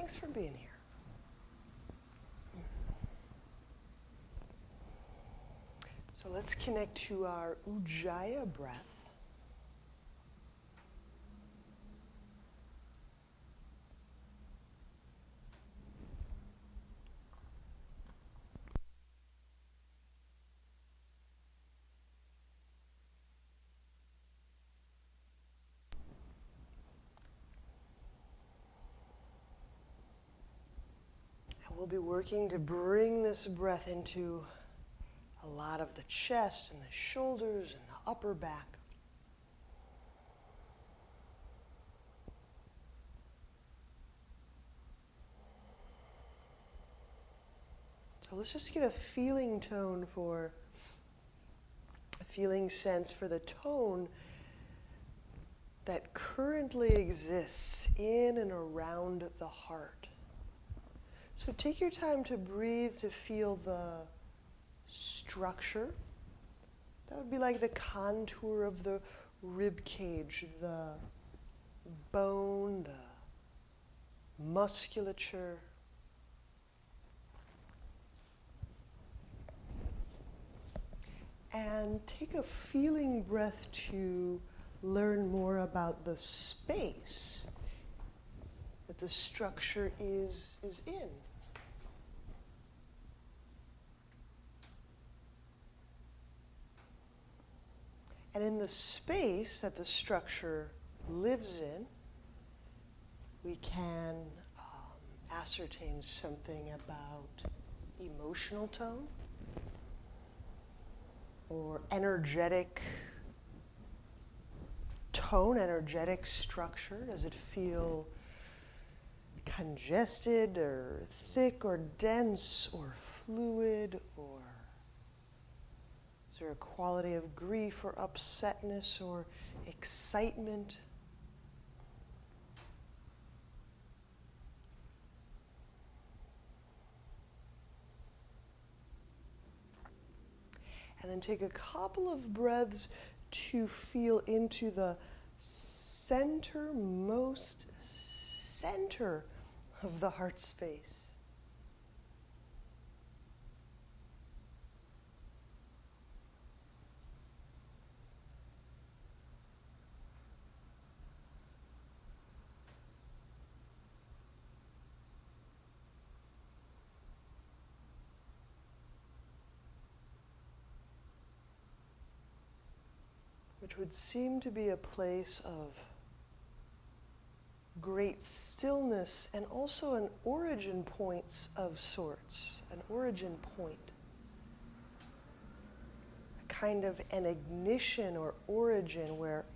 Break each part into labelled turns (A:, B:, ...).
A: Thanks for being here. So let's connect to our Ujjayi breath. We'll be working to bring this breath into a lot of the chest and the shoulders and the upper back. So let's just get a feeling sense for the tone that currently exists in and around the heart. So take your time to breathe, to feel the structure. That would be like the contour of the rib cage, the bone, the musculature. And take a feeling breath to learn more about the space that the structure is in. And in the space that the structure lives in, we can ascertain something about emotional tone or energetic tone, energetic structure. Does it feel congested or thick or dense or fluid, or is there a quality of grief or upsetness or excitement? And then take a couple of breaths to feel into the centermost center of the heart space. Which would seem to be a place of great stillness and also an origin points of sorts, an origin point. A kind of an ignition or origin where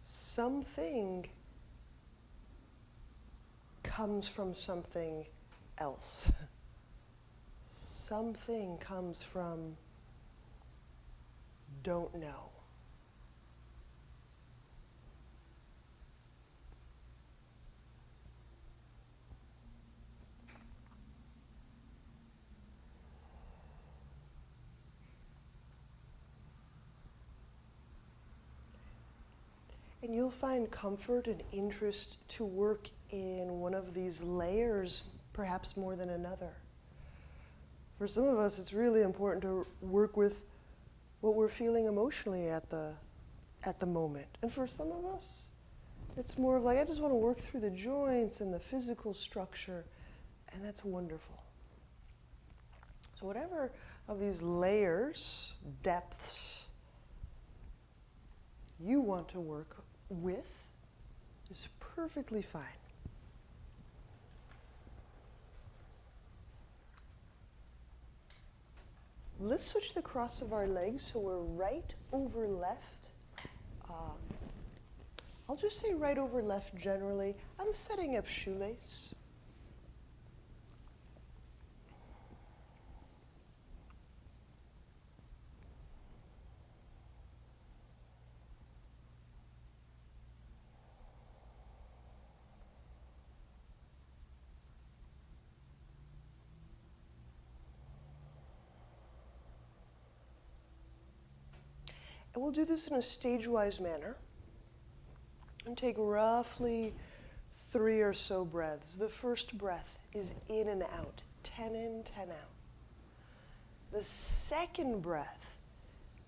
A: something comes from something else. Something comes from don't know. And you'll find comfort and interest to work in one of these layers, perhaps more than another. For some of us, it's really important to work with what we're feeling emotionally at the moment. And for some of us, it's more of like, I just want to work through the joints and the physical structure, and that's wonderful. So whatever of these layers, depths, you want to work with is perfectly fine. Let's switch the cross of our legs so we're right over left. I'll just say right over left generally. I'm setting up shoelace. And we'll do this in a stage-wise manner. And take roughly 3 or so breaths. The first breath is in and out, 10 in, 10 out. The second breath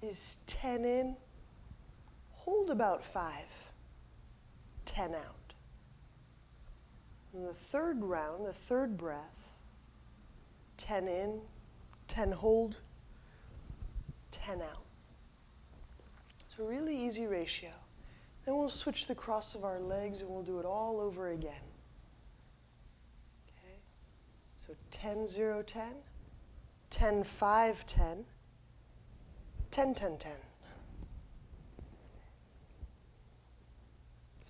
A: is 10 in, hold about 5, 10 out. And the third round, the third breath, 10 in, 10 hold, 10 out. So a really easy ratio. Then we'll switch the cross of our legs and we'll do it all over again. Okay? So 10, 0, 10, 10, 5, 10, 10, 10, 10.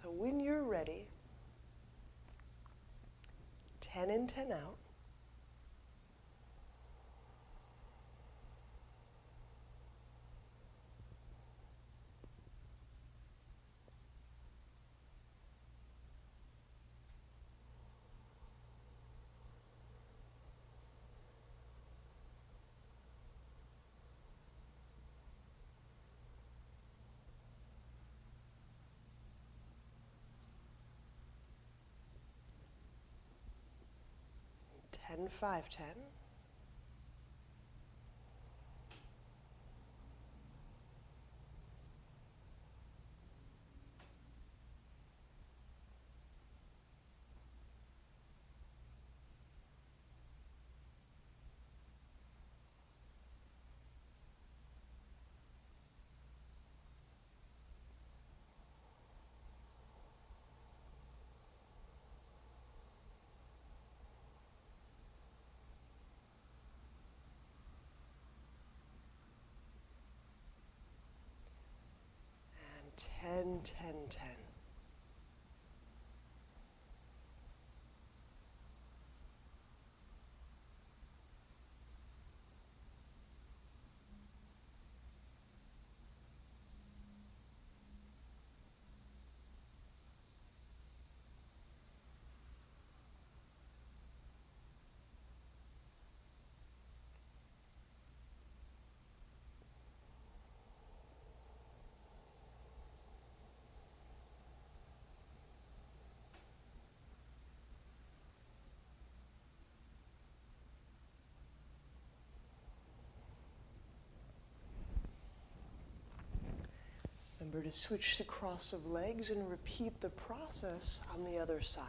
A: So when you're ready, 10 in, 10 out. Ten, 5, 10. And 10, 10, 10. Remember to switch the cross of legs and repeat the process on the other side.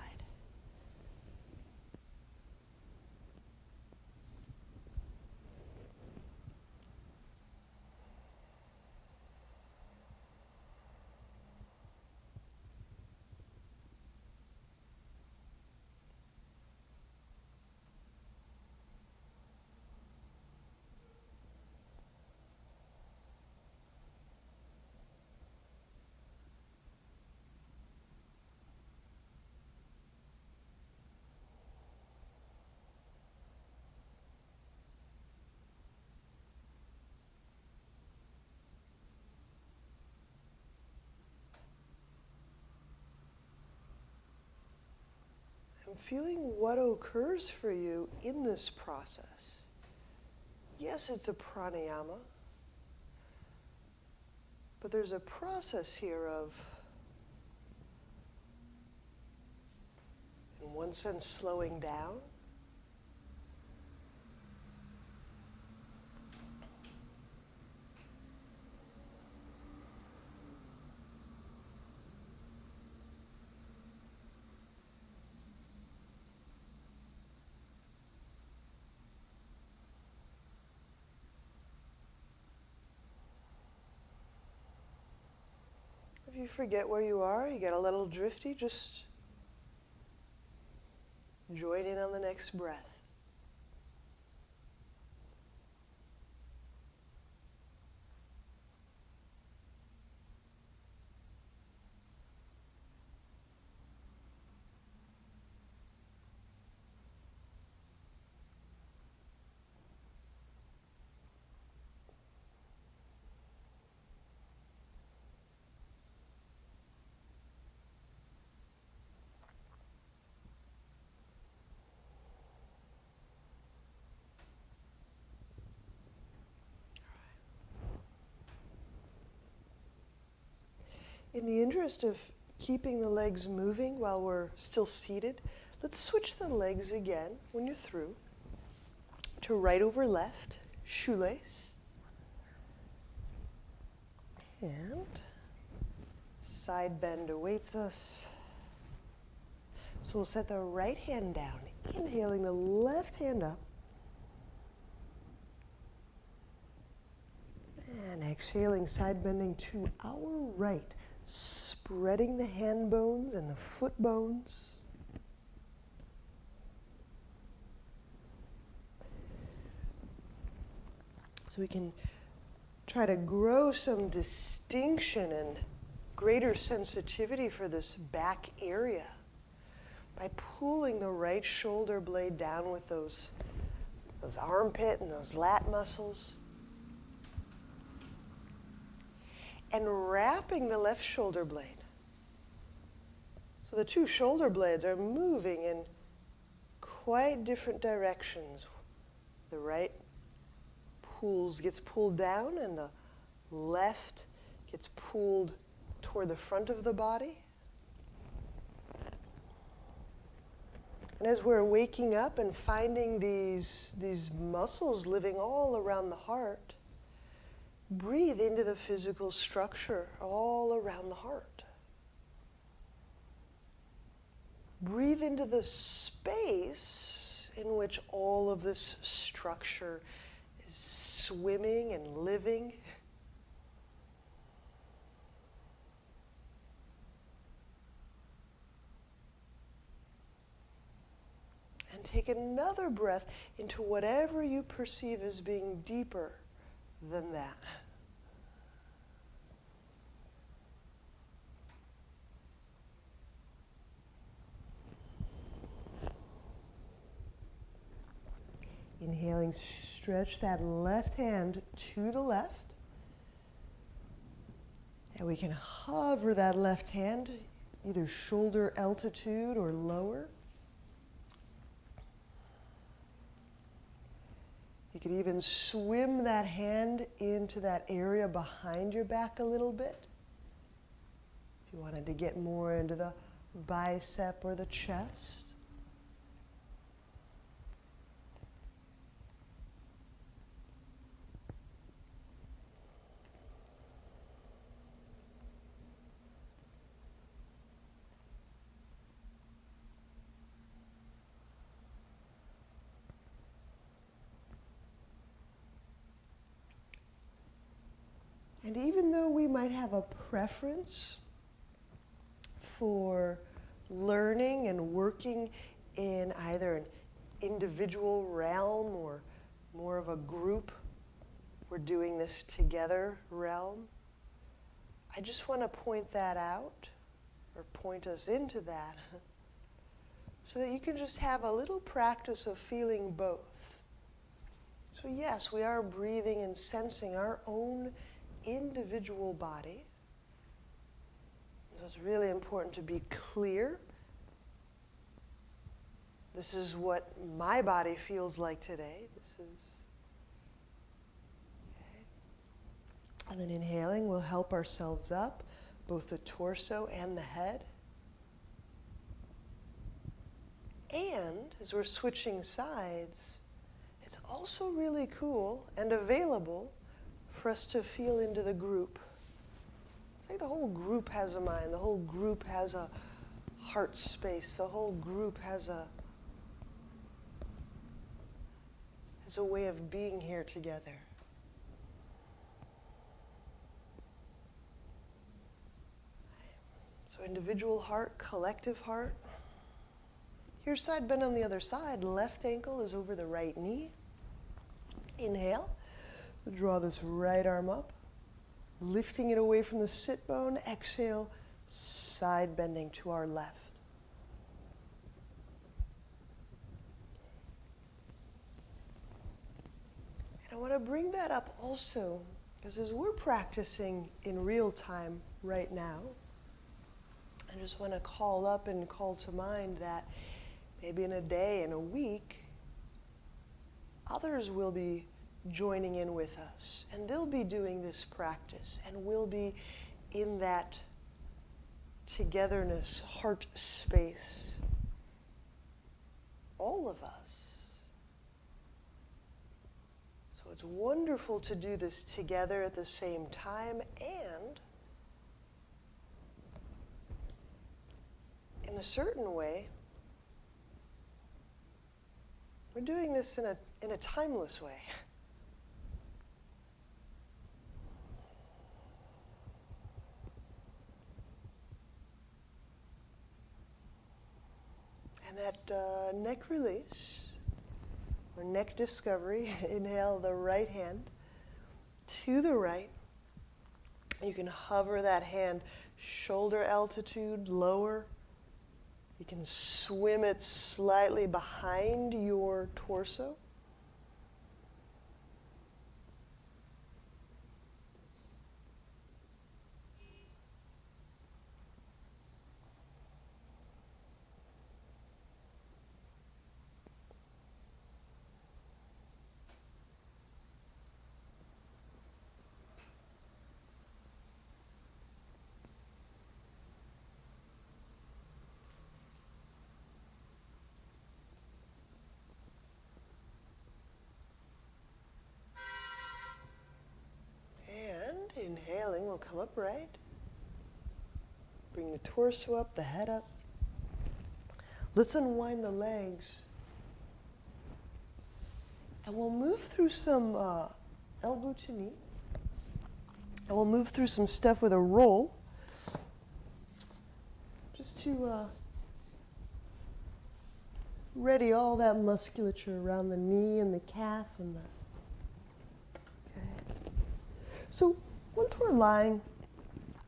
A: And feeling what occurs for you in this process. Yes, it's a pranayama, but there's a process here of, in one sense, slowing down. If you forget where you are, you get a little drifty, just join in on the next breath. In the interest of keeping the legs moving while we're still seated. Let's switch the legs again when you're through to right over left, shoelace. And side bend awaits us. So we'll set the right hand down, inhaling the left hand up. And exhaling, side bending to our right, spreading the hand bones and the foot bones. So we can try to grow some distinction and greater sensitivity for this back area by pulling the right shoulder blade down with those armpit and those lat muscles. And wrapping the left shoulder blade. So the two shoulder blades are moving in quite different directions. The right gets pulled down and the left gets pulled toward the front of the body. And as we're waking up and finding these muscles living all around the heart, breathe into the physical structure all around the heart. Breathe into the space in which all of this structure is swimming and living. And take another breath into whatever you perceive as being deeper than that. Inhaling, stretch that left hand to the left. And we can hover that left hand either shoulder altitude or lower. You could even swim that hand into that area behind your back a little bit. If you wanted to get more into the bicep or the chest. And even though we might have a preference for learning and working in either an individual realm or more of a group, we're doing this together realm, I just want to point that out, or point us into that, so that you can just have a little practice of feeling both. So yes, we are breathing and sensing our own individual body. So it's really important to be clear. This is what my body feels like today. This is okay. And then inhaling, we'll help ourselves up, both the torso and the head. And as we're switching sides, it's also really cool and available for us to feel into the group. It's like the whole group has a mind, the whole group has a heart space, the whole group has a way of being here together. So individual heart, collective heart. Here's side bend on the other side. Left ankle is over the right knee. Inhale. Draw this right arm up, lifting it away from the sit bone. Exhale, side bending to our left. And I want to bring that up also, because as we're practicing in real time right now, I just want to call up and call to mind that maybe in a day, in a week, others will be joining in with us, and they'll be doing this practice, and we'll be in that togetherness, heart space. All of us. So it's wonderful to do this together at the same time, and in a certain way, we're doing this in a timeless way. And that neck release, or neck discovery, inhale the right hand to the right. You can hover that hand shoulder altitude, lower. You can swim it slightly behind your torso. Inhaling, we'll come upright. Bring the torso up, the head up. Let's unwind the legs. And we'll move through some elbow to knee. And we'll move through some stuff with a roll. Just to ready all that musculature around the knee and the calf and the... Okay. So once we're lying,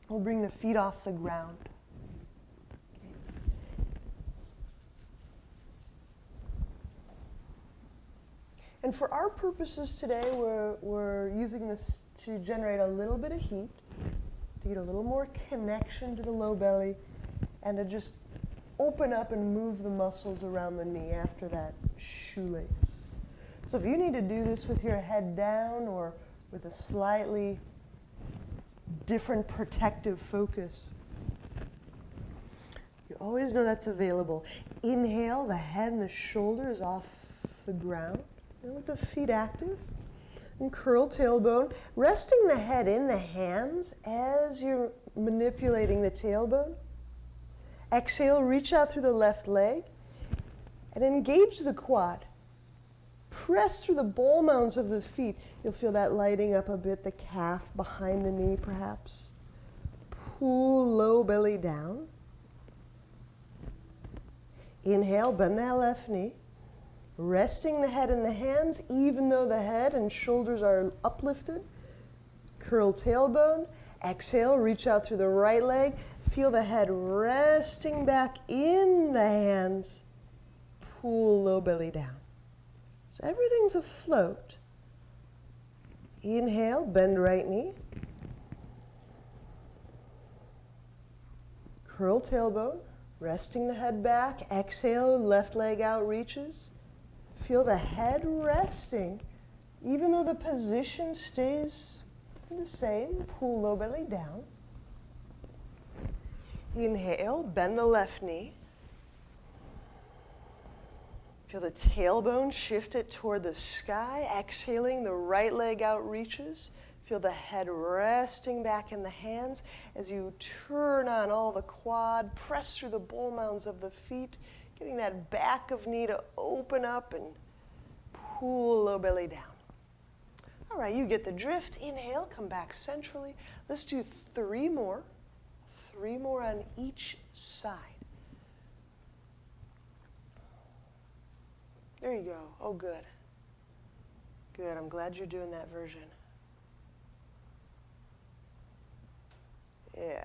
A: we'll bring the feet off the ground. Okay. And for our purposes today, we're using this to generate a little bit of heat, to get a little more connection to the low belly, and to just open up and move the muscles around the knee after that shoelace. So if you need to do this with your head down or with a slightly different protective focus, you always know that's available. Inhale, the head and the shoulders off the ground, and with the feet active. And curl tailbone, resting the head in the hands as you're manipulating the tailbone. Exhale, reach out through the left leg and engage the quad. Press through the ball mounds of the feet. You'll feel that lighting up a bit, the calf behind the knee perhaps. Pull low belly down. Inhale, bend that left knee. Resting the head in the hands, even though the head and shoulders are uplifted. Curl tailbone. Exhale, reach out through the right leg. Feel the head resting back in the hands. Pull low belly down. So everything's afloat. Inhale, bend right knee. Curl tailbone, resting the head back. Exhale, left leg out reaches. Feel the head resting, even though the position stays the same. Pull low belly down. Inhale, bend the left knee. Feel the tailbone shift it toward the sky. Exhaling, the right leg out reaches. Feel the head resting back in the hands as you turn on all the quad. Press through the ball mounds of the feet, getting that back of knee to open up and pull low belly down. All right, you get the drift. Inhale, come back centrally. Let's do 3 more. 3 more on each side. There you go. Oh, good. Good. I'm glad you're doing that version. Yeah.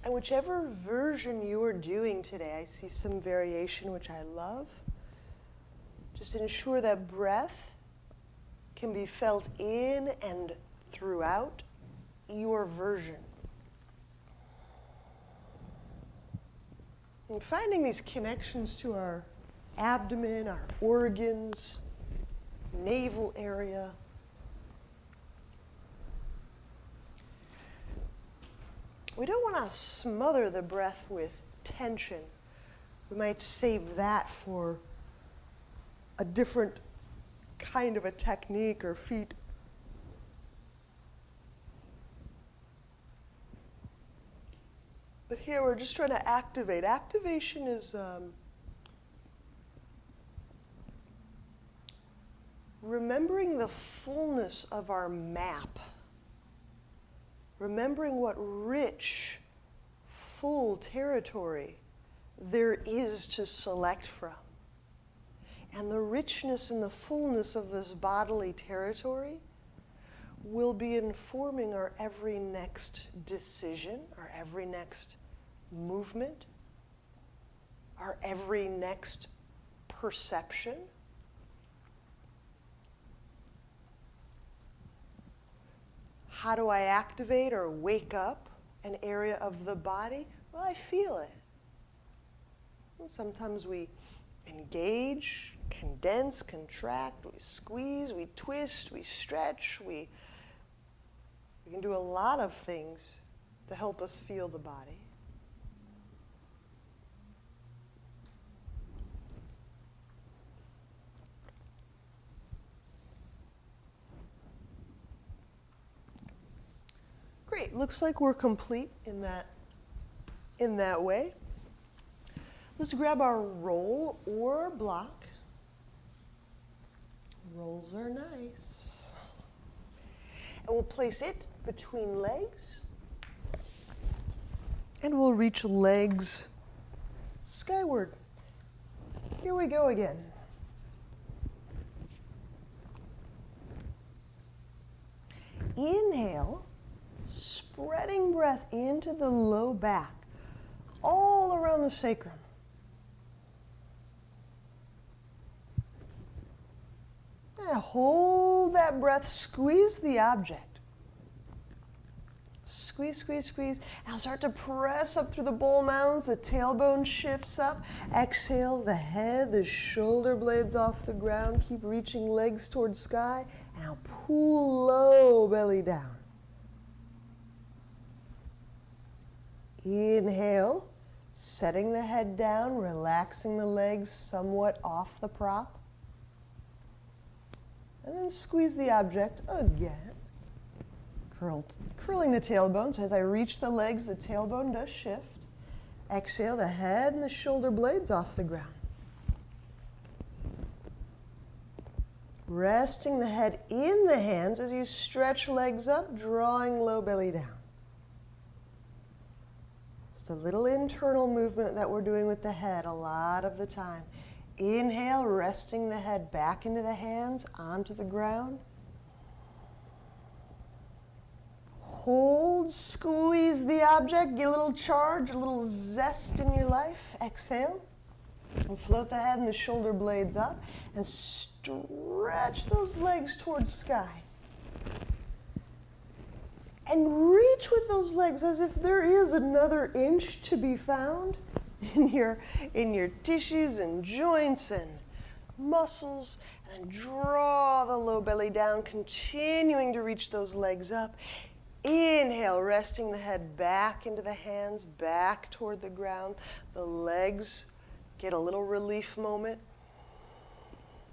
A: And whichever version you're doing today, I see some variation, which I love. Just ensure that breath can be felt in and throughout your version. And finding these connections to our abdomen, our organs, navel area. We don't want to smother the breath with tension. We might save that for a different kind of a technique or feat. But here we're just trying to activate. Activation is remembering the fullness of our map. Remembering what rich, full territory there is to select from. And the richness and the fullness of this bodily territory will be informing our every next decision, our every next movement, our every next perception. How do I activate or wake up an area of the body? Well, I feel it. And sometimes we engage, condense, contract, we squeeze, we twist, we stretch, we can do a lot of things to help us feel the body. Great, looks like we're complete in that way. Let's grab our roll or block. Rolls are nice. And we'll place it between legs. And we'll reach legs skyward. Here we go again. Inhale, spreading breath into the low back, all around the sacrum. And hold that breath, squeeze the object. Squeeze, squeeze, squeeze. Now start to press up through the bull mounds. The tailbone shifts up. Exhale, the head, the shoulder blades off the ground. Keep reaching legs towards sky. And now pull low, belly down. Inhale, setting the head down, relaxing the legs somewhat off the prop. And then squeeze the object again. Curling the tailbone, so as I reach the legs, the tailbone does shift. Exhale, the head and the shoulder blades off the ground. Resting the head in the hands as you stretch legs up, drawing low belly down. Just a little internal movement that we're doing with the head a lot of the time. Inhale, resting the head back into the hands, onto the ground. Hold, squeeze the object, get a little charge, a little zest in your life. Exhale, and float the head and the shoulder blades up, and stretch those legs towards sky. And reach with those legs as if there is another inch to be found in your tissues and joints and muscles. And then draw the low belly down, continuing to reach those legs up. Inhale, resting the head back into the hands, back toward the ground. The legs get a little relief moment.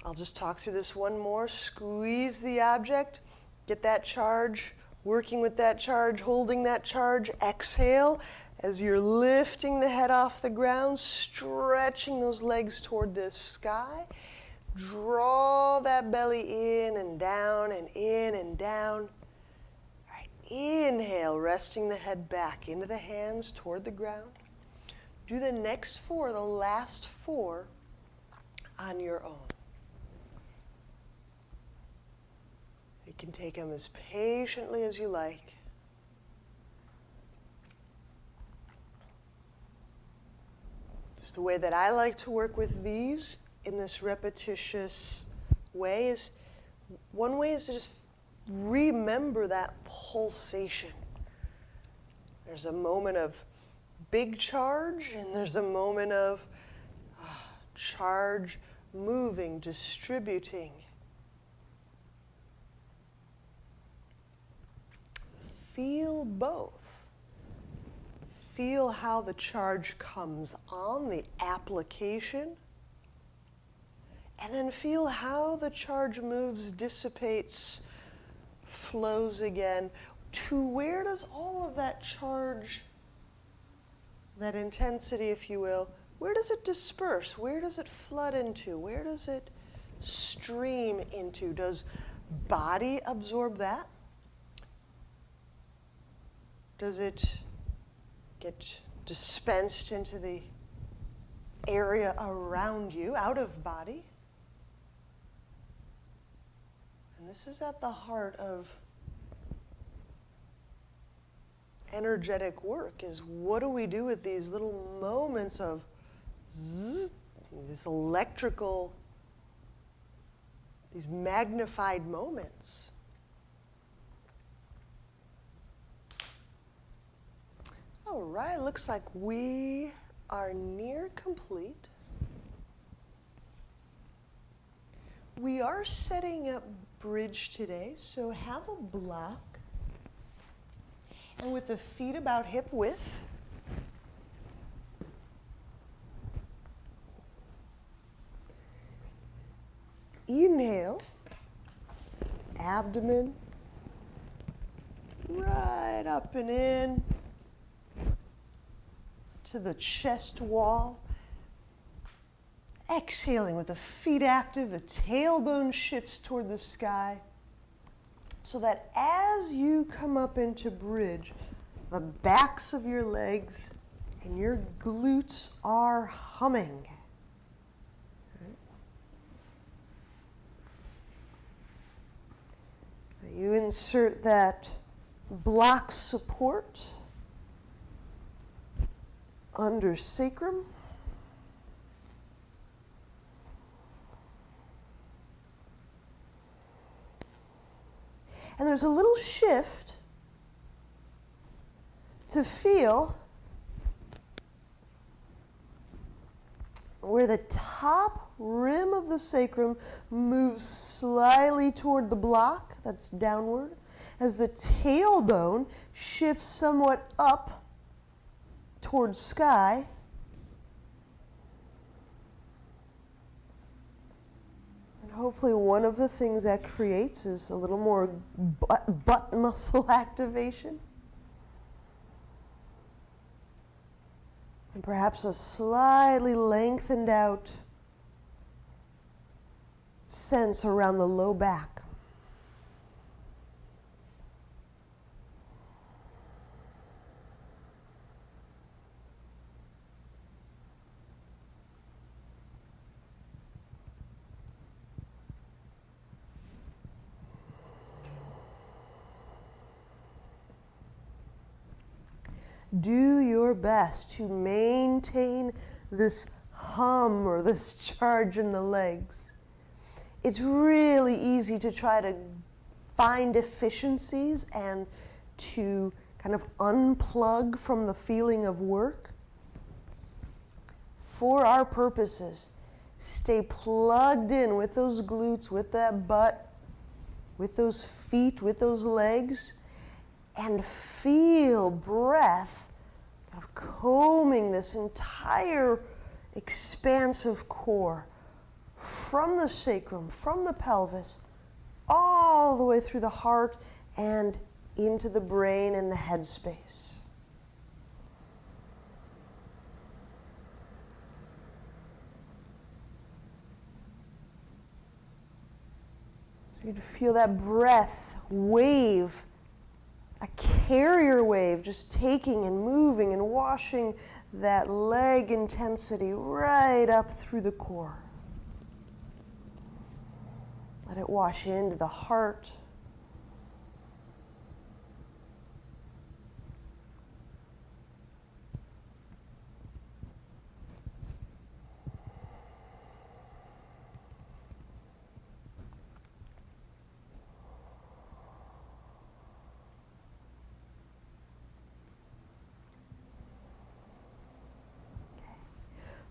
A: I'll just talk through this one more. Squeeze the object, get that charge, working with that charge, holding that charge. Exhale, as you're lifting the head off the ground, stretching those legs toward the sky. Draw that belly in and down and in and down. Inhale, resting the head back into the hands toward the ground. Do the next four, the last four, on your own. You can take them as patiently as you like. Just the way that I like to work with these in this repetitious way is, one way is to just remember that pulsation. There's a moment of big charge, and there's a moment of charge moving, distributing, feel both. Feel how the charge comes on, the application, and then feel how the charge moves, dissipates, flows again. To where does all of that charge, that intensity, if you will, where does it disperse? Where does it flood into? Where does it stream into? Does body absorb that? Does it get dispensed into the area around you, out of body? And this is at the heart of energetic work, is what do we do with these little moments of zzz, this electrical, these magnified moments? All right, looks like we are near complete. We are setting up bridge today, so have a block. And with the feet about hip width, inhale, abdomen, right up and in to the chest wall. Exhaling with the feet active, the tailbone shifts toward the sky, so that as you come up into bridge, the backs of your legs and your glutes are humming. You insert that block support under sacrum. And there's a little shift to feel where the top rim of the sacrum moves slightly toward the block, that's downward, as the tailbone shifts somewhat up toward sky. Hopefully one of the things that creates is a little more butt muscle activation. And perhaps a slightly lengthened out sense around the low back. Do your best to maintain this hum or this charge in the legs. It's really easy to try to find efficiencies and to kind of unplug from the feeling of work. For our purposes, stay plugged in with those glutes, with that butt, with those feet, with those legs, and feel breath kind of combing this entire expansive core from the sacrum, from the pelvis, all the way through the heart and into the brain and the head space. So you'd feel that breath wave, a carrier wave, just taking and moving and washing that leg intensity right up through the core. Let it wash into the heart.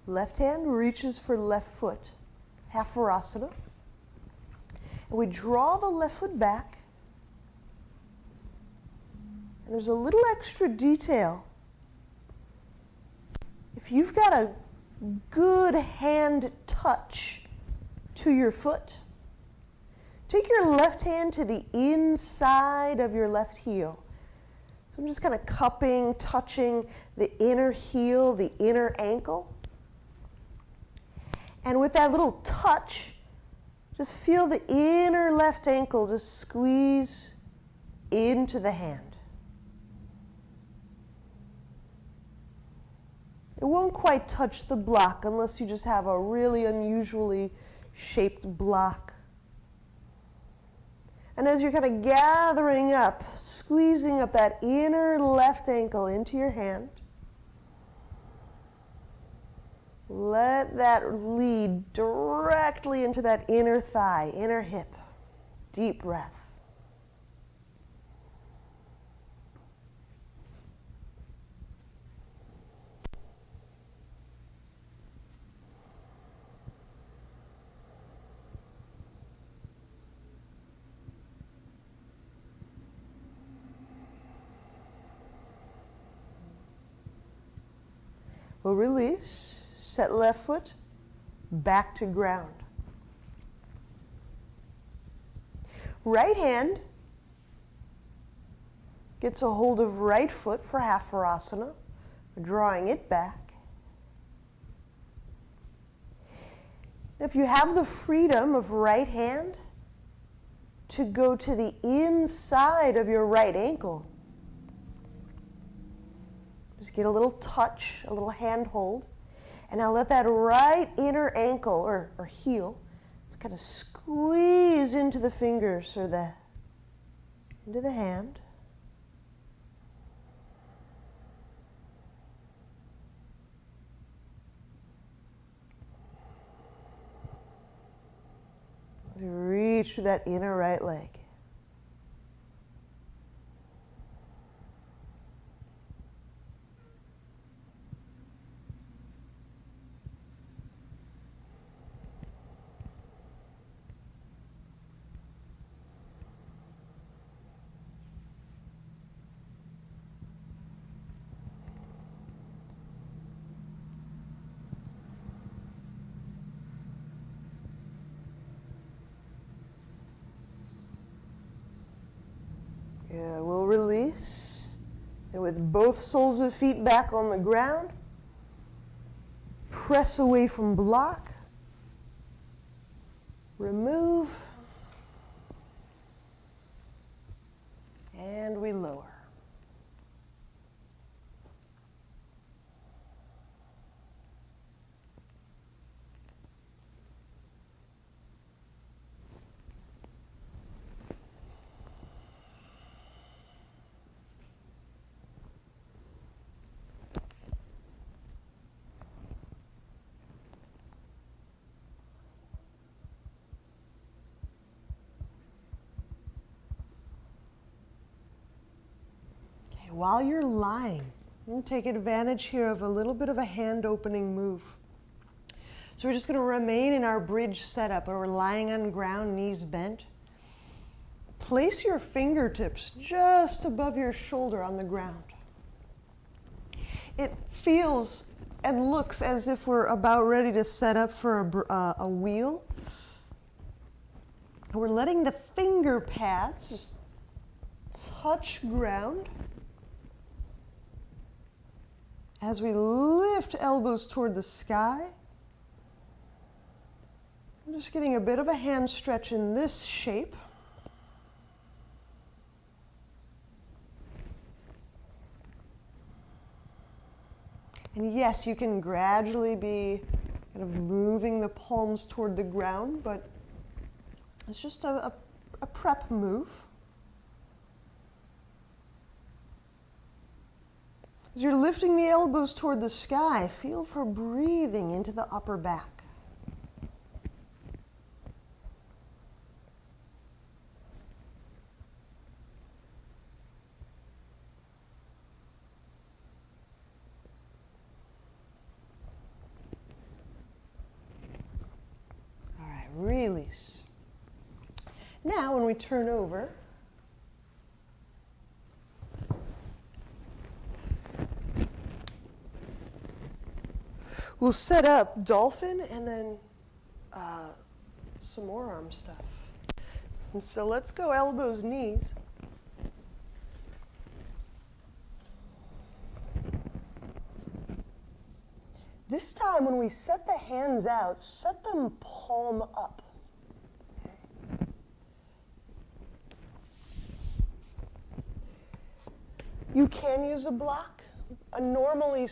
A: Left hand reaches for left foot, half Virasana. And we draw the left foot back. And there's a little extra detail. If you've got a good hand touch to your foot, take your left hand to the inside of your left heel. So I'm just kind of cupping, touching the inner heel, the inner ankle. And with that little touch, just feel the inner left ankle just squeeze into the hand. It won't quite touch the block unless you just have a really unusually shaped block. And as you're kind of gathering up, squeezing up that inner left ankle into your hand, let that lead directly into that inner thigh, inner hip. Deep breath. We'll release. Set left foot back to ground. Right hand gets a hold of right foot for half Virasana, drawing it back. If you have the freedom of right hand to go to the inside of your right ankle, just get a little touch, a little hand hold. And now let that right inner ankle or heel just kind of squeeze into the fingers or into the hand. As you reach through that inner right leg. Yeah, we'll release. And with both soles of feet back on the ground, press away from block. Remove. And we lower. While you're lying, you can take advantage here of a little bit of a hand opening move. So we're just going to remain in our bridge setup, where we're lying on ground, knees bent. Place your fingertips just above your shoulder on the ground. It feels and looks as if we're about ready to set up for a wheel. We're letting the finger pads just touch ground. As we lift elbows toward the sky, I'm just getting a bit of a hand stretch in this shape. And yes, you can gradually be kind of moving the palms toward the ground, but it's just a prep move. As you're lifting the elbows toward the sky, feel for breathing into the upper back. All right, release. Now when we turn over, We'll set up dolphin and then some more arm stuff. And so let's go elbows, knees. This time when we set the hands out, set them palm up. Okay. You can use a block. A normally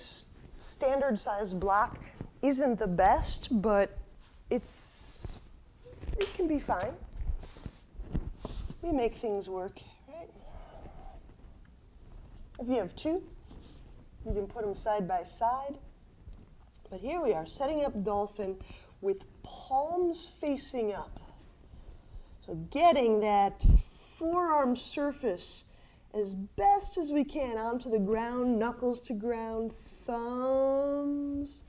A: standard size block isn't the best, but it can be fine. We make things work, right? If you have two, you can put them side by side. But here we are, setting up dolphin with palms facing up. So getting that forearm surface as best as we can onto the ground, knuckles to ground, thumbs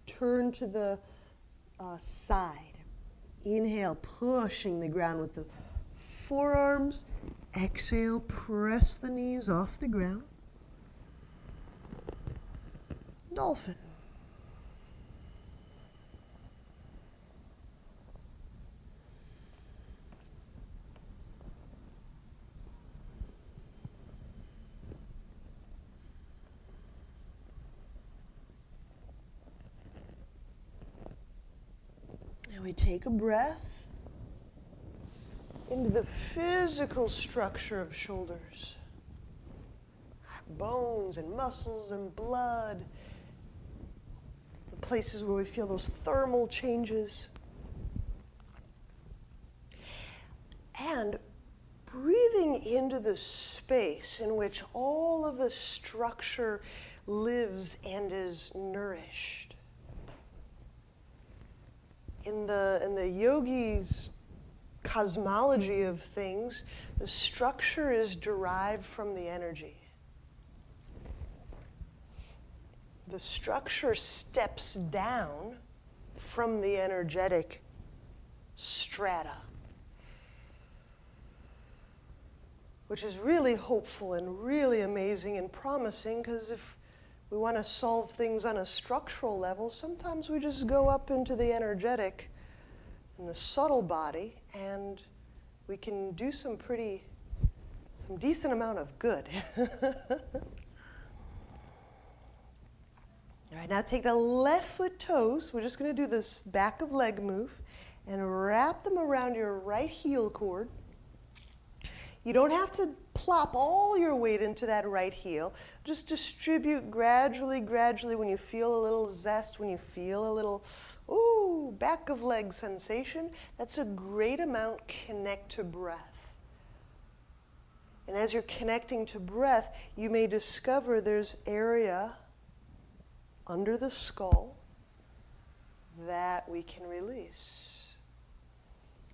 A: turn to the side. Inhale, pushing the ground with the forearms. Exhale, press the knees off the ground. Dolphin. And we take a breath into the physical structure of shoulders. Bones and muscles and blood. The places where we feel those thermal changes. And breathing into the space in which all of the structure lives and is nourished. In the yogi's cosmology of things, the structure is derived from the energy. The structure steps down from the energetic strata, which is really hopeful and really amazing and promising, because if we want to solve things on a structural level, sometimes we just go up into the energetic and the subtle body, and we can do some decent amount of good. All right, now take the left foot toes. We're just going to do this back of leg move and wrap them around your right heel cord. You don't have to plop all your weight into that right heel. Just distribute gradually when you feel a little zest, when you feel a little, ooh, back of leg sensation. That's a great amount. Connect to breath. And as you're connecting to breath, you may discover there's area under the skull that we can release.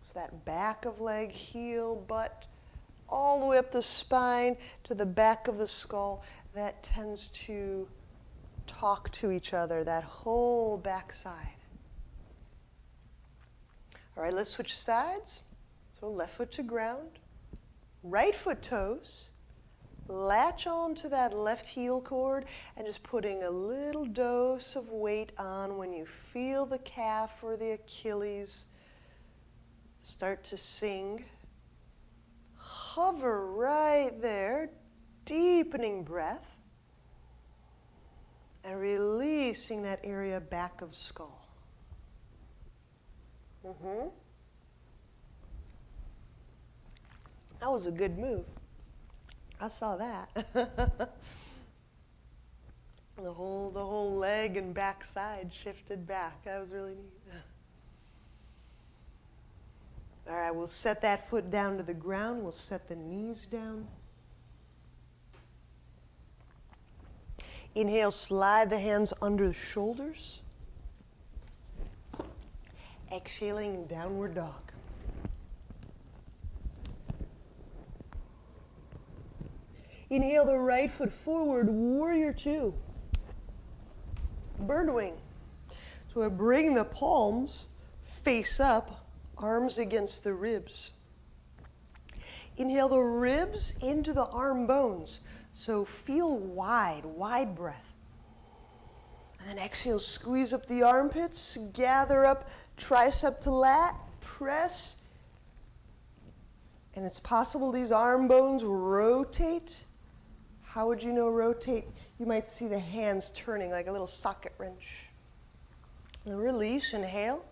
A: So that back of leg, heel, butt, all the way up the spine to the back of the skull, that tends to talk to each other, that whole back side. All right, let's switch sides. So left foot to ground, right foot toes, latch on to that left heel cord and just putting a little dose of weight on when you feel the calf or the Achilles start to sing. Hover right there, deepening breath, and releasing that area back of skull. That was a good move. I saw that. The whole leg and back side shifted back. That was really neat. All right, we'll set that foot down to the ground. We'll set the knees down. Inhale, slide the hands under the shoulders. Exhaling, downward dog. Inhale the right foot forward, warrior two. Bird wing. So I bring the palms face up, arms against the ribs. Inhale the ribs into the arm bones. So feel wide breath. And then exhale, squeeze up the armpits, gather up tricep to lat, press. And it's possible these arm bones rotate. How would you know rotate? You might see the hands turning like a little socket wrench. And then release, inhale.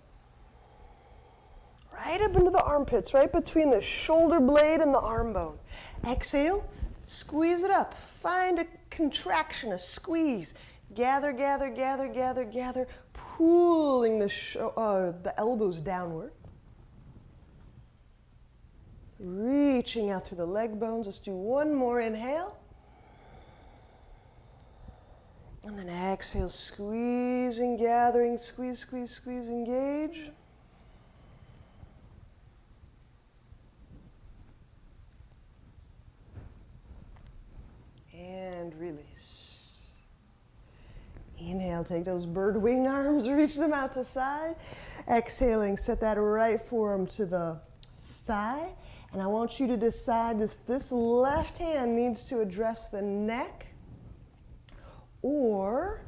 A: Right up into the armpits, right between the shoulder blade and the arm bone. Exhale, squeeze it up. Find a contraction, a squeeze. Gather, gather, gather, gather, gather, pulling the elbows downward. Reaching out through the leg bones. Let's do one more inhale. And then exhale, squeezing, gathering, squeeze, squeeze, squeeze, engage. And release. Inhale, take those bird wing arms, reach them out to side. Exhaling, set that right forearm to the thigh. And I want you to decide if this left hand needs to address the neck, or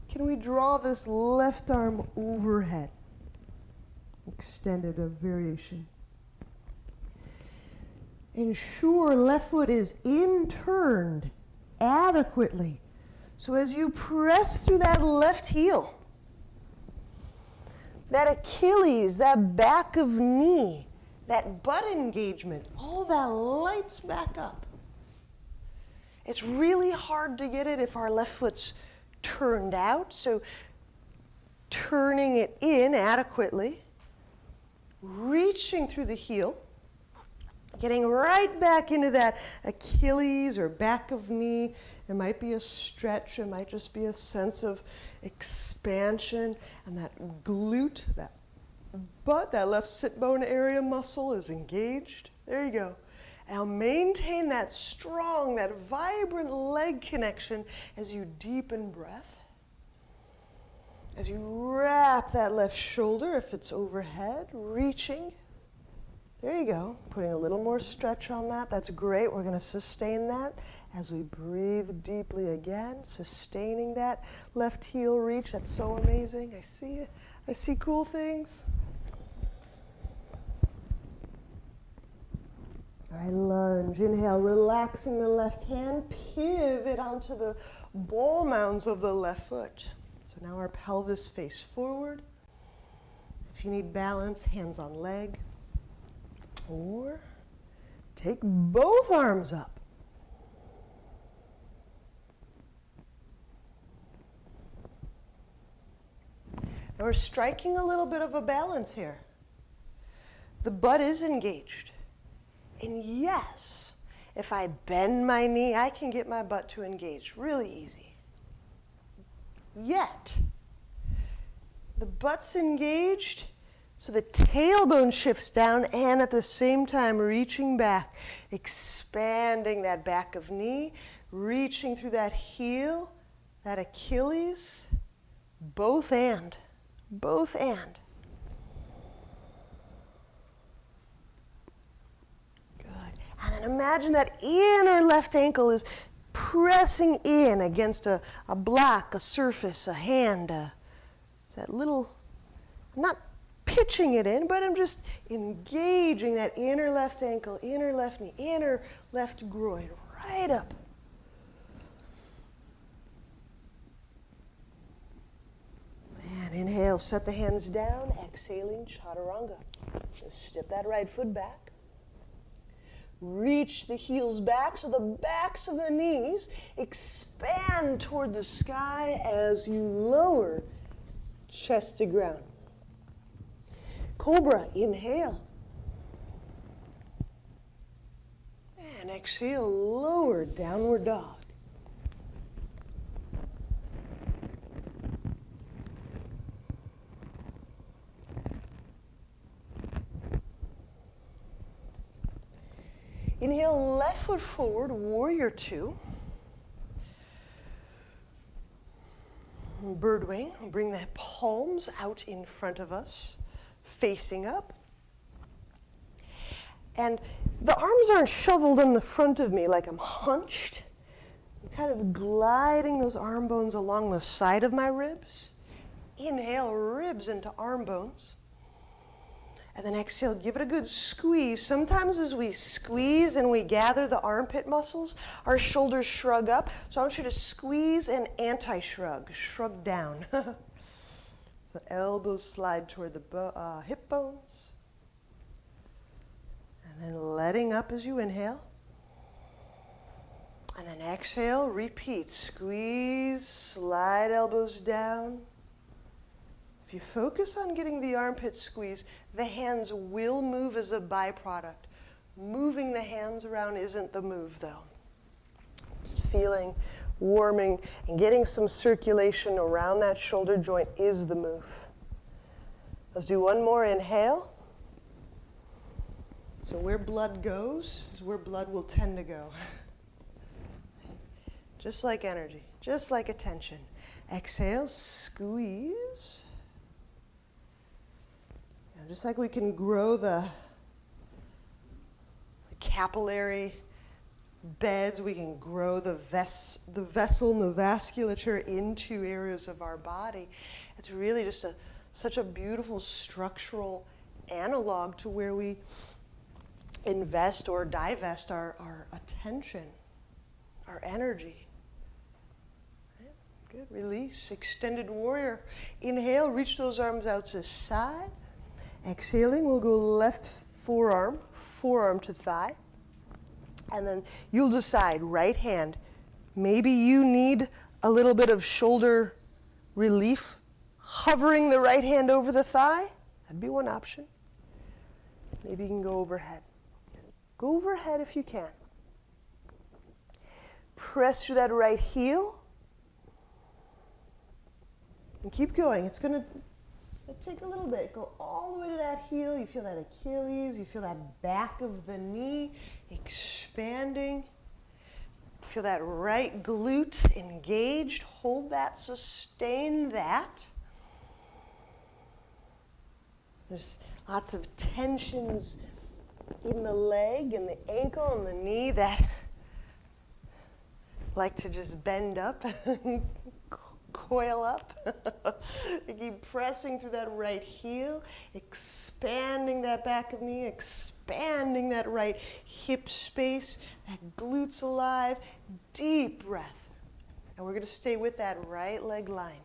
A: can we draw this left arm overhead? Extended a variation. Ensure left foot is inturned adequately. So as you press through that left heel, that Achilles, that back of knee, that butt engagement, all that lights back up. It's really hard to get it if our left foot's turned out, so turning it in adequately, reaching through the heel, getting right back into that Achilles or back of knee. It might be a stretch, it might just be a sense of expansion, and that glute, that butt, that left sit bone area muscle is engaged. There you go. Now maintain that strong, that vibrant leg connection as you deepen breath. As you wrap that left shoulder, if it's overhead, reaching. There you go. Putting a little more stretch on that. That's great. We're going to sustain that as we breathe deeply again, sustaining that left heel reach. That's so amazing. I see it. I see cool things. All right, lunge. Inhale, relaxing the left hand. Pivot onto the ball mounds of the left foot. So now our pelvis face forward. If you need balance, hands on leg. Or take both arms up. Now we're striking a little bit of a balance here. The butt is engaged. And yes, if I bend my knee, I can get my butt to engage. Really easy. Yet, the butt's engaged, so the tailbone shifts down, and at the same time reaching back, expanding that back of knee, reaching through that heel, that Achilles, both and. Both and. Good. And then imagine that inner left ankle is pressing in against a block, a surface, a hand. It's that little, I'm not pitching it in, but I'm just engaging that inner left ankle, inner left knee, inner left groin, right up. And inhale, set the hands down, exhaling, chaturanga. Just step that right foot back. Reach the heels back so the backs of the knees expand toward the sky as you lower chest to ground. Cobra, inhale. And exhale, lower downward dog. Inhale, left foot forward, warrior two. Bird wing, bring the palms out in front of us, facing up. And the arms aren't shoveled in the front of me like I'm hunched. I'm kind of gliding those arm bones along the side of my ribs. Inhale, ribs into arm bones. And then exhale, give it a good squeeze. Sometimes as we squeeze and we gather the armpit muscles, our shoulders shrug up. So I want you to squeeze and anti-shrug, shrug down. So elbows slide toward the hip bones. And then letting up as you inhale. And then exhale, repeat. Squeeze, slide elbows down. If you focus on getting the armpit squeeze, the hands will move as a byproduct. Moving the hands around isn't the move, though. Just feeling, warming, and getting some circulation around that shoulder joint is the move. Let's do one more inhale. So where blood goes is where blood will tend to go. Just like energy, just like attention. Exhale, squeeze. Just like we can grow the capillary beds, we can grow the vessel and the vasculature into areas of our body. It's really just such a beautiful structural analog to where we invest or divest our attention, our energy. Okay, good, release, extended warrior. Inhale, reach those arms out to the side. Exhaling, we'll go left forearm to thigh. And then you'll decide, right hand. Maybe you need a little bit of shoulder relief, hovering the right hand over the thigh. That'd be one option. Maybe you can go overhead. Go overhead if you can. Press through that right heel. And keep going. It's going to take a little bit. Go all the way to that heel. You feel that Achilles. You feel that back of the knee expanding. Feel that right glute engaged. Hold that. Sustain that. There's lots of tensions in the leg and the ankle and the knee that like to just bend up. Coil up. You keep pressing through that right heel, expanding that back of knee, expanding that right hip space, that glutes alive. Deep breath. And we're going to stay with that right leg line.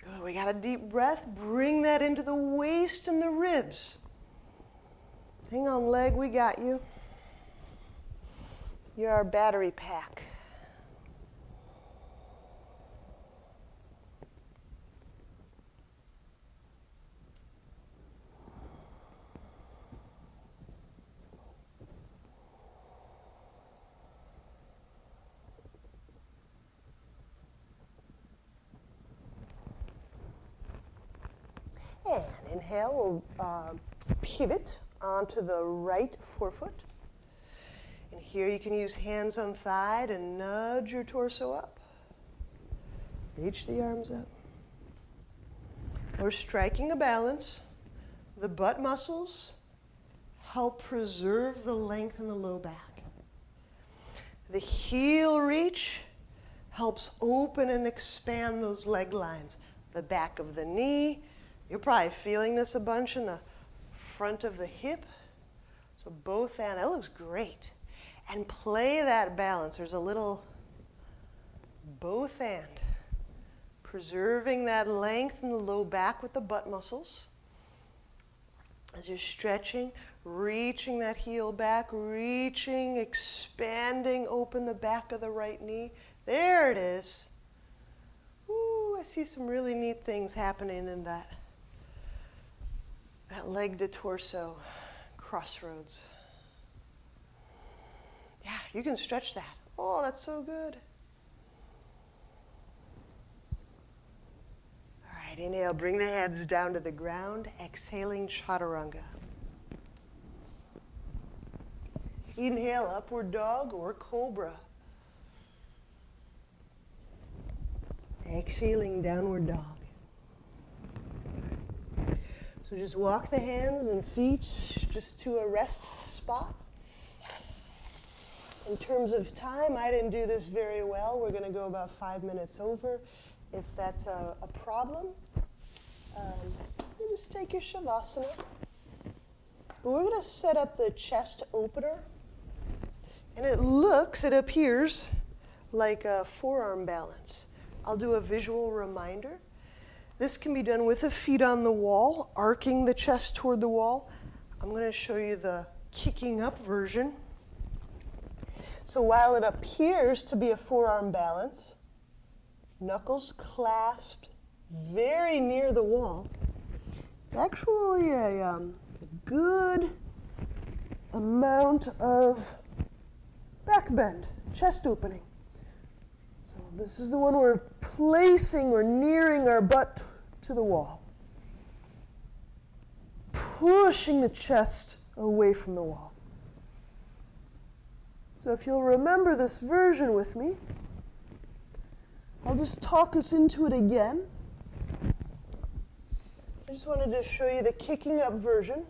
A: Good. We got a deep breath. Bring that into the waist and the ribs. Hang on, leg. We got you. You're our battery pack. And inhale, we'll pivot onto the right forefoot. And here you can use hands on thigh to nudge your torso up. Reach the arms up. We're striking a balance. The butt muscles help preserve the length in the low back. The heel reach helps open and expand those leg lines. The back of the knee. You're probably feeling this a bunch in the front of the hip. So both hands, that looks great. And play that balance. There's a little both hand. Preserving that length in the low back with the butt muscles. As you're stretching, reaching that heel back, reaching, expanding, open the back of the right knee. There it is. Ooh, I see some really neat things happening in that leg to torso crossroads. Yeah, you can stretch that. Oh, that's so good. All right, inhale, bring the hands down to the ground. Exhaling, chaturanga. Inhale, upward dog or cobra. Exhaling, downward dog. So just walk the hands and feet just to a rest spot. In terms of time, I didn't do this very well. We're going to go about 5 minutes over. If that's a problem, you just take your Shavasana. But we're going to set up the chest opener. And it appears like a forearm balance. I'll do a visual reminder. This can be done with the feet on the wall, arcing the chest toward the wall. I'm going to show you the kicking up version. So while it appears to be a forearm balance, knuckles clasped very near the wall, it's actually a good amount of back bend, chest opening. So this is the one we're placing or nearing our butt to the wall. Pushing the chest away from the wall. So if you'll remember this version with me, I'll just talk us into it again. I just wanted to show you the kicking up version.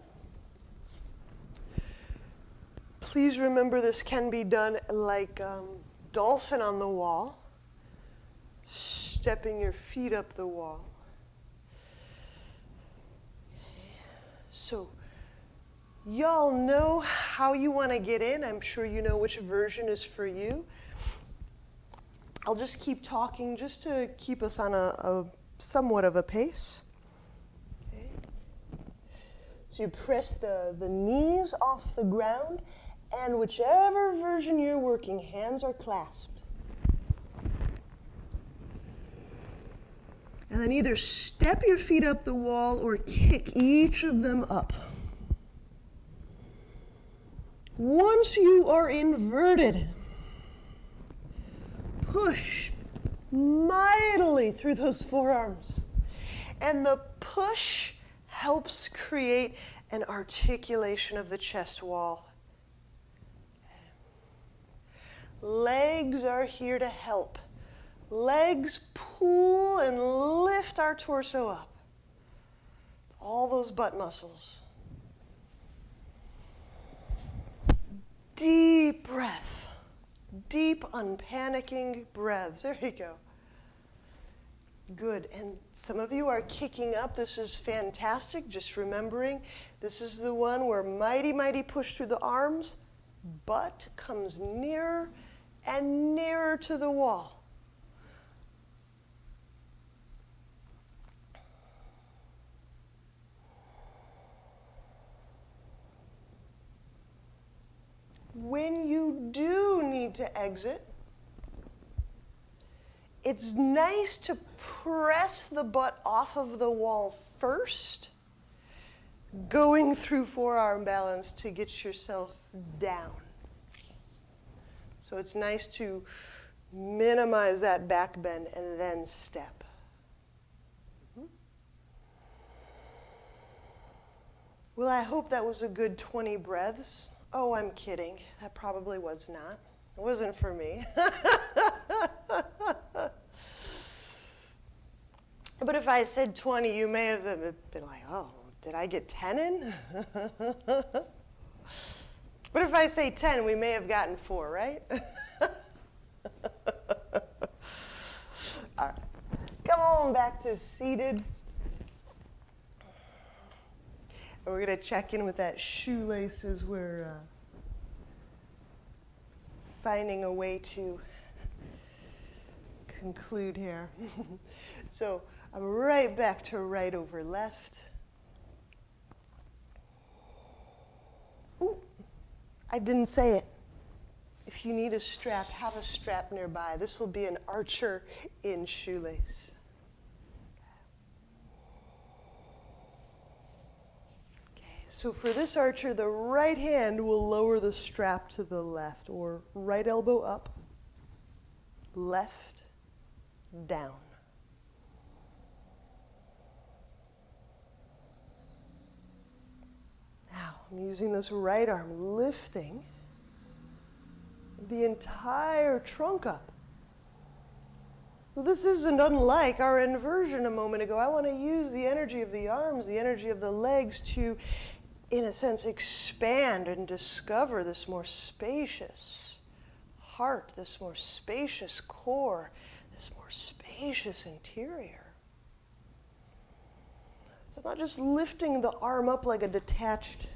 A: Please remember this can be done like dolphin on the wall, stepping your feet up the wall. So y'all know how you want to get in. I'm sure you know which version is for you. I'll just keep talking just to keep us on a somewhat of a pace. Okay. So you press the knees off the ground, and whichever version you're working, hands are clasped. And then either step your feet up the wall or kick each of them up. Once you are inverted, push mightily through those forearms. And the push helps create an articulation of the chest wall. Legs are here to help. Legs pull and lift our torso up. All those butt muscles. Deep breath. Deep, unpanicking breaths. There you go. Good. And some of you are kicking up. This is fantastic. Just remembering, this is the one where mighty, mighty push through the arms. Butt comes nearer and nearer to the wall. When you do need to exit, it's nice to press the butt off of the wall first, going through forearm balance to get yourself down. So it's nice to minimize that back bend and then step. Well, I hope that was a good 20 breaths. Oh, I'm kidding. That probably was not. It wasn't for me. But if I said 20, you may have been like, oh, did I get 10 in? But if I say 10, we may have gotten 4, right? All right. Come on back to seated. And we're going to check in with that shoelaces. We're finding a way to conclude here. So I'm right back to right over left. Ooh, I didn't say it. If you need a strap, have a strap nearby. This will be an archer in shoelace. So for this archer, the right hand will lower the strap to the left, or right elbow up, left down. Now, I'm using this right arm, lifting the entire trunk up. So this isn't unlike our inversion a moment ago. I want to use the energy of the arms, the energy of the legs to, in a sense, expand and discover this more spacious heart, this more spacious core, this more spacious interior. So I'm not just lifting the arm up like a detached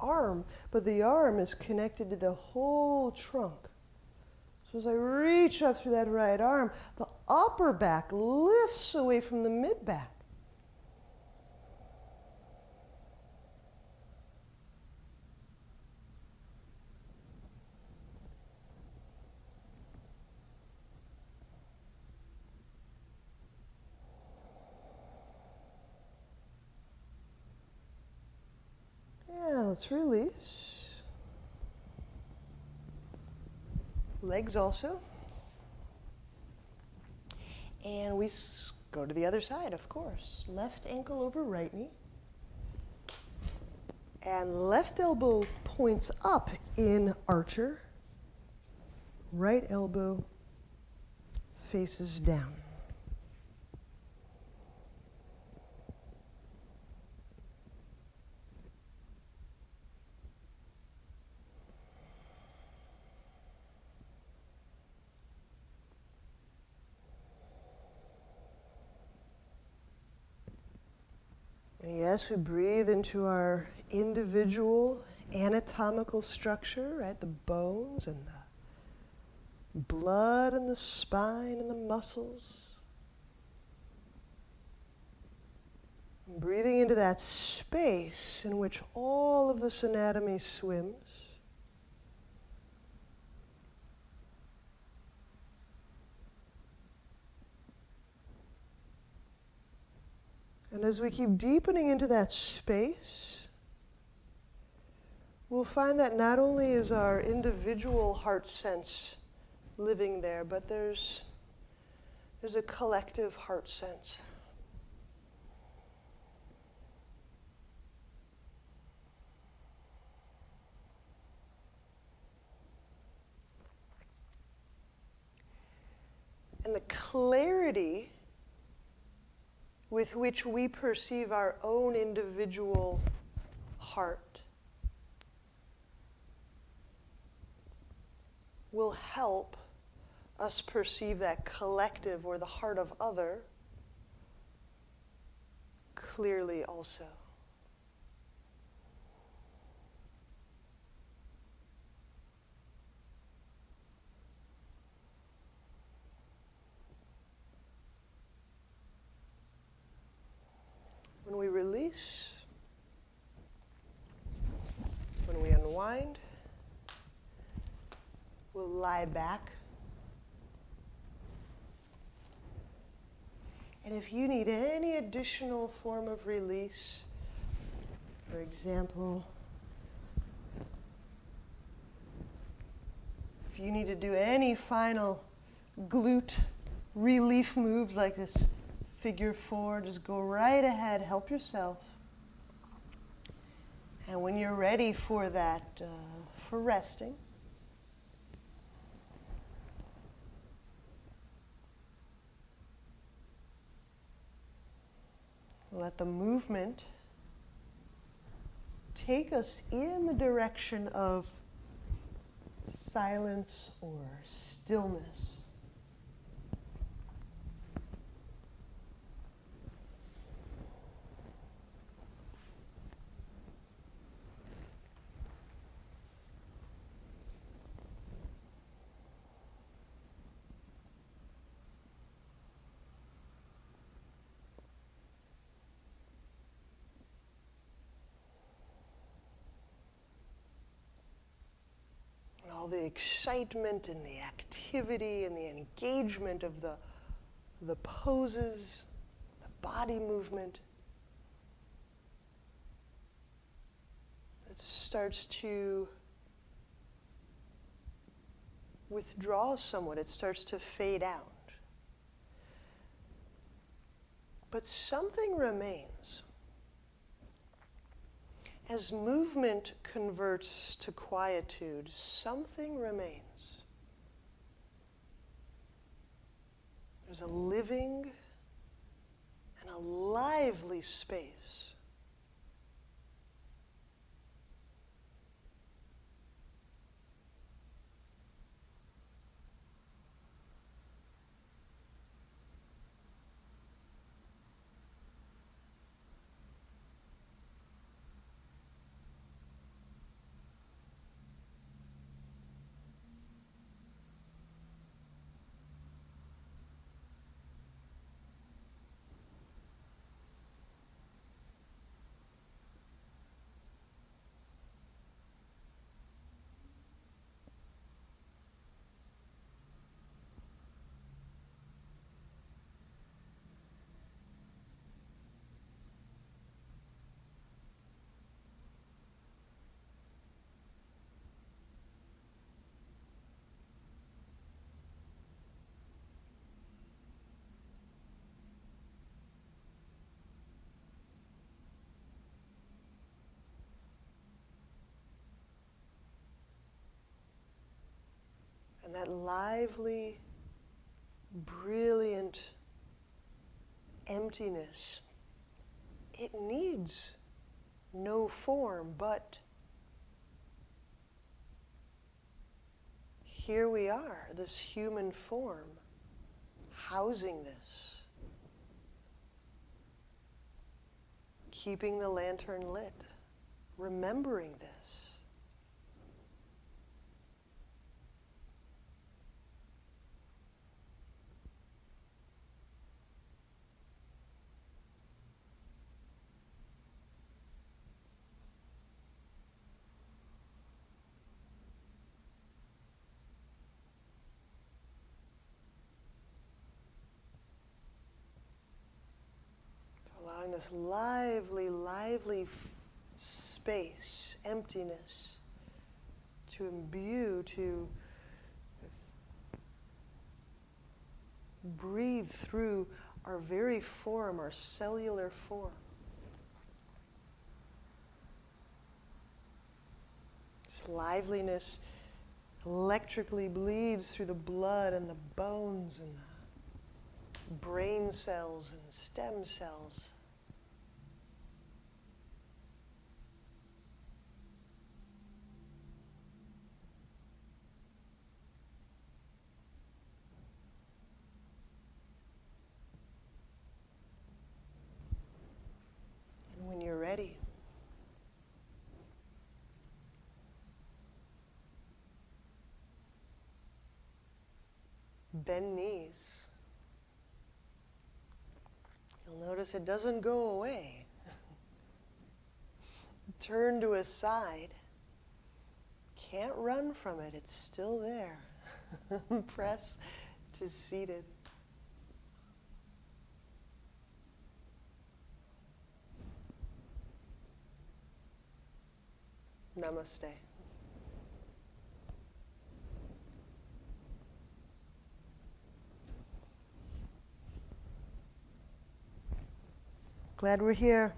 A: arm, but the arm is connected to the whole trunk. So as I reach up through that right arm, the upper back lifts away from the mid back. Yeah, let's release. Legs also. And we go to the other side, of course. Left ankle over right knee. And left elbow points up in archer. Right elbow faces down. Yes, we breathe into our individual anatomical structure, right? The bones and the blood and the spine and the muscles. And breathing into that space in which all of this anatomy swims. And as we keep deepening into that space, we'll find that not only is our individual heart sense living there, but there's a collective heart sense. And the clarity with which we perceive our own individual heart will help us perceive that collective or the heart of other clearly also. When we release, when we unwind, we'll lie back. And if you need any additional form of release, for example, if you need to do any final glute relief moves like this figure 4, just go right ahead, help yourself. And when you're ready for that, for resting, let the movement take us in the direction of silence or stillness. The excitement and the activity and the engagement of the poses, the body movement. It starts to withdraw somewhat. It starts to fade out. But something remains. As movement converts to quietude, something remains. There's a living and a lively space. that lively, brilliant emptiness, it needs no form, but here we are, this human form, housing this, keeping the lantern lit, remembering this. Allowing this lively, lively space, emptiness, to imbue, to breathe through our very form, our cellular form. This liveliness electrically bleeds through the blood and the bones and the brain cells and stem cells. And when you're ready, bend knees. You'll notice it doesn't go away. Turn to a side. Can't run from it, it's still there. Press to seated. Namaste. Glad we're here.